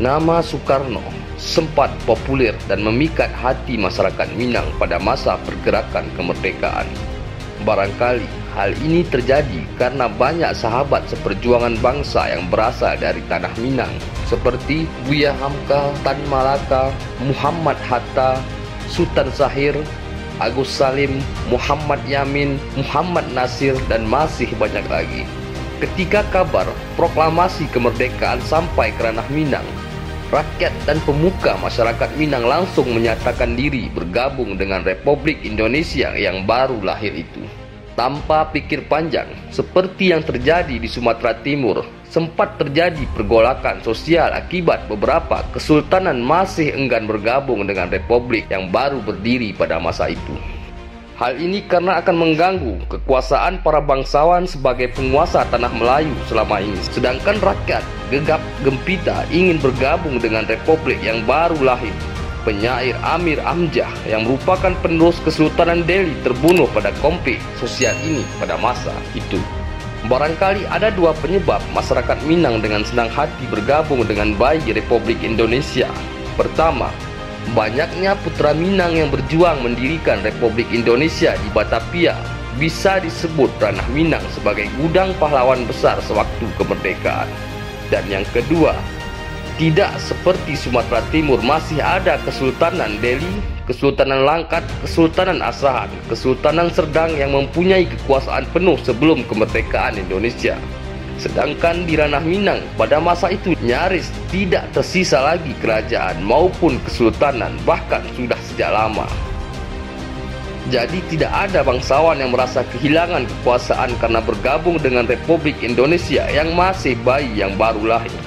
Nama Soekarno sempat populer dan memikat hati masyarakat Minang pada masa pergerakan kemerdekaan. Barangkali hal ini terjadi karena banyak sahabat seperjuangan bangsa yang berasal dari tanah Minang seperti Buya Hamka, Tan Malaka, Muhammad Hatta, Sultan Syahir, Agus Salim, Muhammad Yamin, Muhammad Nasir, dan masih banyak lagi. Ketika kabar proklamasi kemerdekaan sampai ke ranah Minang, rakyat dan pemuka masyarakat Minang langsung menyatakan diri bergabung dengan Republik Indonesia yang baru lahir itu. Tanpa pikir panjang, seperti yang terjadi di Sumatera Timur, sempat terjadi pergolakan sosial akibat beberapa kesultanan masih enggan bergabung dengan republik yang baru berdiri pada masa itu. Hal ini karena akan mengganggu kekuasaan para bangsawan sebagai penguasa tanah Melayu selama ini. Sedangkan rakyat gegap gempita ingin bergabung dengan republik yang baru lahir. Penyair Amir Hamzah yang merupakan penerus Kesultanan Delhi terbunuh pada konflik sosial ini pada masa itu. Barangkali ada dua penyebab masyarakat Minang dengan senang hati bergabung dengan baik Republik Indonesia. Pertama, banyaknya putra Minang yang berjuang mendirikan Republik Indonesia di Batavia. Bisa disebut ranah Minang sebagai gudang pahlawan besar sewaktu kemerdekaan. Dan yang kedua, tidak seperti Sumatera Timur masih ada Kesultanan Delhi, Kesultanan Langkat, Kesultanan Asahan, Kesultanan Serdang yang mempunyai kekuasaan penuh sebelum kemerdekaan Indonesia. Sedangkan di ranah Minang pada masa itu nyaris tidak tersisa lagi kerajaan maupun kesultanan, bahkan sudah sejak lama. Jadi tidak ada bangsawan yang merasa kehilangan kekuasaan karena bergabung dengan Republik Indonesia yang masih bayi yang baru lahir.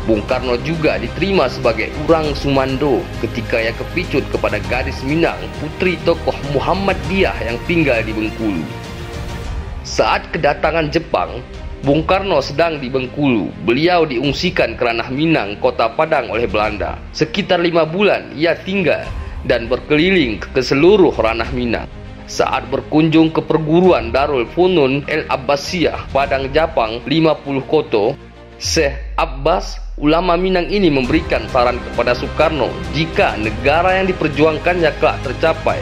Bung Karno juga diterima sebagai orang Sumando ketika ia kepicut kepada gadis Minang, putri tokoh Muhammadiyah yang tinggal di Bengkulu. Saat kedatangan Jepang, Bung Karno sedang di Bengkulu. Beliau diungsikan ke ranah Minang, Kota Padang oleh Belanda. Sekitar 5 bulan ia tinggal dan berkeliling ke seluruh ranah Minang. Saat berkunjung ke perguruan Darul Funun El Abbasiyah, Padang Japang 50 Koto, Syekh Abbas, ulama Minang ini memberikan saran kepada Soekarno jika negara yang diperjuangkannya kelak tercapai,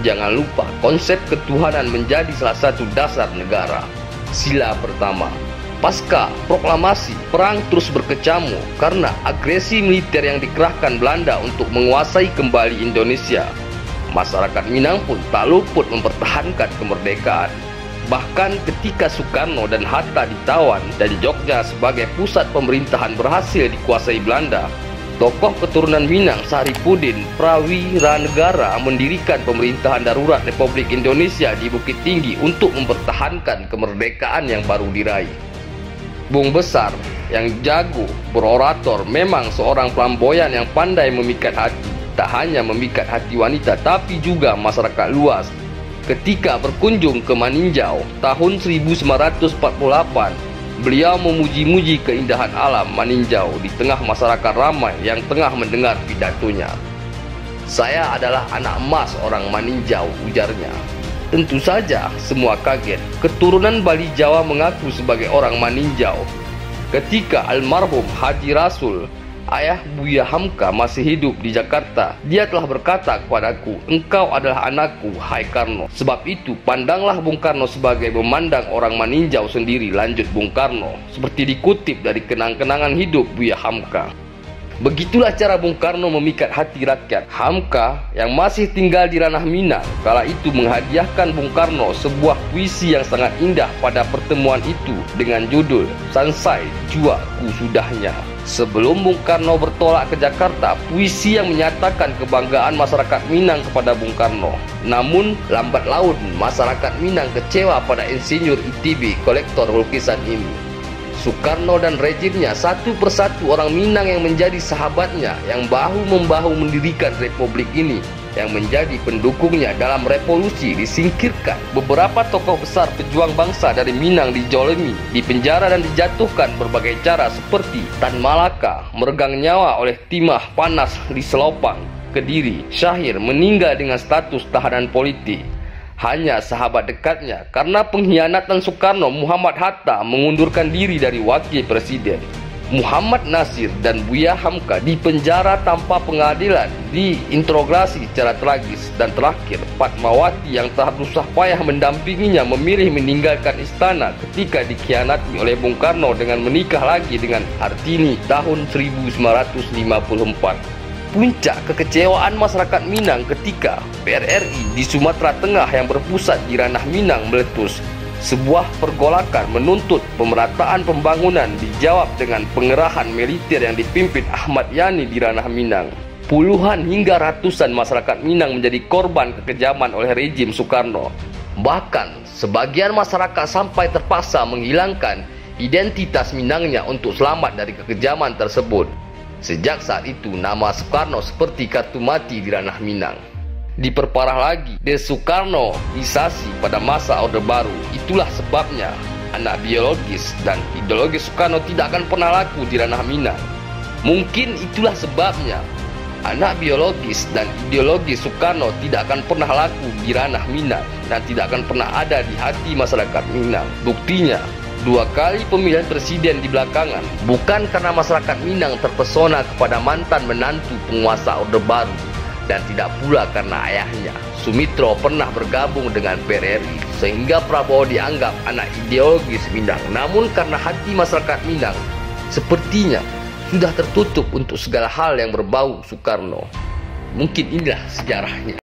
jangan lupa konsep ketuhanan menjadi salah satu dasar negara. Sila pertama. Pasca proklamasi, perang terus berkecamuk karena agresi militer yang dikerahkan Belanda untuk menguasai kembali Indonesia. Masyarakat Minang pun tak luput mempertahankan kemerdekaan. Bahkan ketika Soekarno dan Hatta ditawan dan Jogja sebagai pusat pemerintahan berhasil dikuasai Belanda, tokoh keturunan Minang Saripudin Prawiranegara mendirikan pemerintahan darurat Republik Indonesia di Bukit Tinggi untuk mempertahankan kemerdekaan yang baru diraih. Bung Besar yang jago berorator memang seorang flamboyan yang pandai memikat hati. Tak hanya memikat hati wanita tapi juga masyarakat luas. Ketika berkunjung ke Maninjau tahun 1948, beliau memuji-muji keindahan alam Maninjau di tengah masyarakat ramai yang tengah mendengar pidatonya. Saya adalah anak emas orang Maninjau, ujarnya. Tentu saja semua kaget. Keturunan Bali Jawa mengaku sebagai orang Maninjau. Ketika almarhum Haji Rasul, ayah Buya Hamka, masih hidup di Jakarta, dia telah berkata kepadaku, engkau adalah anakku, hai Karno. Sebab itu pandanglah Bung Karno sebagai memandang orang Maninjau sendiri, lanjut Bung Karno, seperti dikutip dari kenang-kenangan hidup Buya Hamka. Begitulah cara Bung Karno memikat hati rakyat. Hamka yang masih tinggal di ranah Minang kala itu menghadiahkan Bung Karno sebuah puisi yang sangat indah pada pertemuan itu dengan judul Sansai Jua Ku Sudahnya. Sebelum Bung Karno bertolak ke Jakarta, puisi yang menyatakan kebanggaan masyarakat Minang kepada Bung Karno. Namun lambat laun masyarakat Minang kecewa pada insinyur ITB kolektor lukisan ini. Soekarno dan rejimnya satu persatu orang Minang yang menjadi sahabatnya, yang bahu-membahu mendirikan republik ini, yang menjadi pendukungnya dalam revolusi, disingkirkan. Beberapa tokoh besar pejuang bangsa dari Minang dijolimi, dipenjara dan dijatuhkan berbagai cara seperti Tan Malaka meregang nyawa oleh timah panas di Selopang, Kediri. Syahir meninggal dengan status tahanan politik. Hanya sahabat dekatnya karena pengkhianatan Soekarno, Muhammad Hatta mengundurkan diri dari wakil presiden. Muhammad Nasir dan Buya Hamka dipenjara tanpa pengadilan, diinterogasi secara tragis, dan terakhir Fatmawati yang telah berusaha payah mendampinginya memilih meninggalkan istana ketika dikhianati oleh Bung Karno dengan menikah lagi dengan Hartini tahun 1954. Puncak kekecewaan masyarakat Minang ketika PRRI di Sumatera Tengah yang berpusat di ranah Minang meletus. Sebuah pergolakan menuntut pemerataan pembangunan dijawab dengan pengerahan militer yang dipimpin Ahmad Yani di ranah Minang. Puluhan hingga ratusan masyarakat Minang menjadi korban kekejaman oleh rejim Soekarno. Bahkan sebagian masyarakat sampai terpaksa menghilangkan identitas Minangnya untuk selamat dari kekejaman tersebut. Sejak saat itu nama Soekarno seperti kartu mati di ranah Minang. Diperparah lagi, Desoekarnoisasi pada masa Orde Baru. Itulah sebabnya anak biologis dan ideologis Soekarno tidak akan pernah laku di ranah Minang. Mungkin itulah sebabnya anak biologis dan ideologis Soekarno tidak akan pernah laku di ranah Minang dan tidak akan pernah ada di hati masyarakat Minang. Buktinya, 2 kali pemilihan presiden di belakangan bukan karena masyarakat Minang terpesona kepada mantan menantu penguasa Orde Baru, dan tidak pula karena ayahnya Sumitro pernah bergabung dengan PRRI sehingga Prabowo dianggap anak ideologis Minang, namun karena hati masyarakat Minang sepertinya sudah tertutup untuk segala hal yang berbau Soekarno. Mungkin inilah sejarahnya.